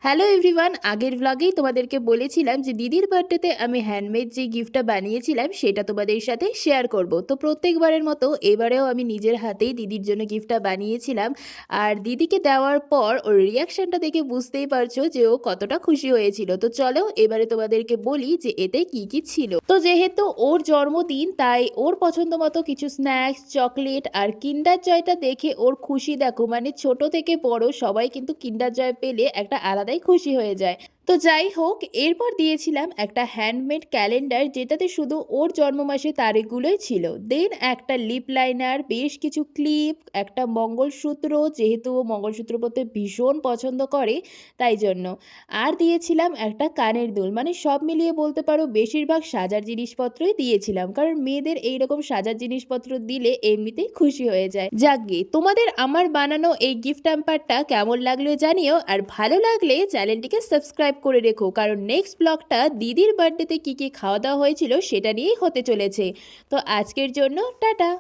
Hello everyone, আগের ব্লগেই তোমাদেরকে বলেছিলাম যে দিদির বার্থডেতে আমি হ্যান্ডমেড যে গিফটটা বানিয়েছিলাম সেটা তোমাদের সাথে শেয়ার করব। তো প্রত্যেকবারের মতো এবারেও আমি নিজের হাতেই দিদির জন্য গিফটটা বানিয়েছিলাম। আর দিদিকে দেওয়ার পর ওর রিয়াকশনটা দেখে বুঝতেই পারছো যে ও কতটা খুশি হয়েছিল। তো চলো এবারে তোমাদেরকে বলি যে এতে কি কি ছিল। তো যেহেতু ওর জন্মদিন, তাই ওর পছন্দ মতো কিছু স্ন্যাক্স, চকলেট আর কিন্ডার জয়টা দেখে ওর খুশি দেখো, মানে ছোট থেকে বড় সবাই কিন্তু কিন্ডার জয় পেলে একটা আলাদাই খুশি হয়ে যায়। তো যাই হোক, এরপর দিয়েছিলাম একটা হ্যান্ডমেড ক্যালেন্ডার যেটাতে শুধু ওর জন্ম মাসের তারিখগুলোই ছিল। দেন একটা লিপ লাইনার, বেশ কিছু ক্লিপ, একটা মঙ্গলসূত্র, যেহেতু ও মঙ্গলসূত্র পরতে ভীষণ পছন্দ করে তাই জন্য। আর দিয়েছিলাম একটা কানের দুল। মানে সব মিলিয়ে বলতে পারো বেশিরভাগ সাজার জিনিসপত্রই দিয়েছিলাম, কারণ মেয়েদের এইরকম সাজার জিনিসপত্র দিলে এমনিতেই খুশি হয়ে যায়। যাকগে, তোমাদের আমার বানানো এই গিফট হ্যাম্পারটা কেমন লাগলো জানিও, আর ভালো লাগলে চ্যানেলটিকে সাবস্ক্রাইব করে রেখো, কারণ নেক্সট ব্লগটা দিদির বার্থডেতে কি কি খাওয়া দাওয়া হয়েছিল সেটা নিয়েই হতে চলেছে। তো আজকের জন্য টাটা।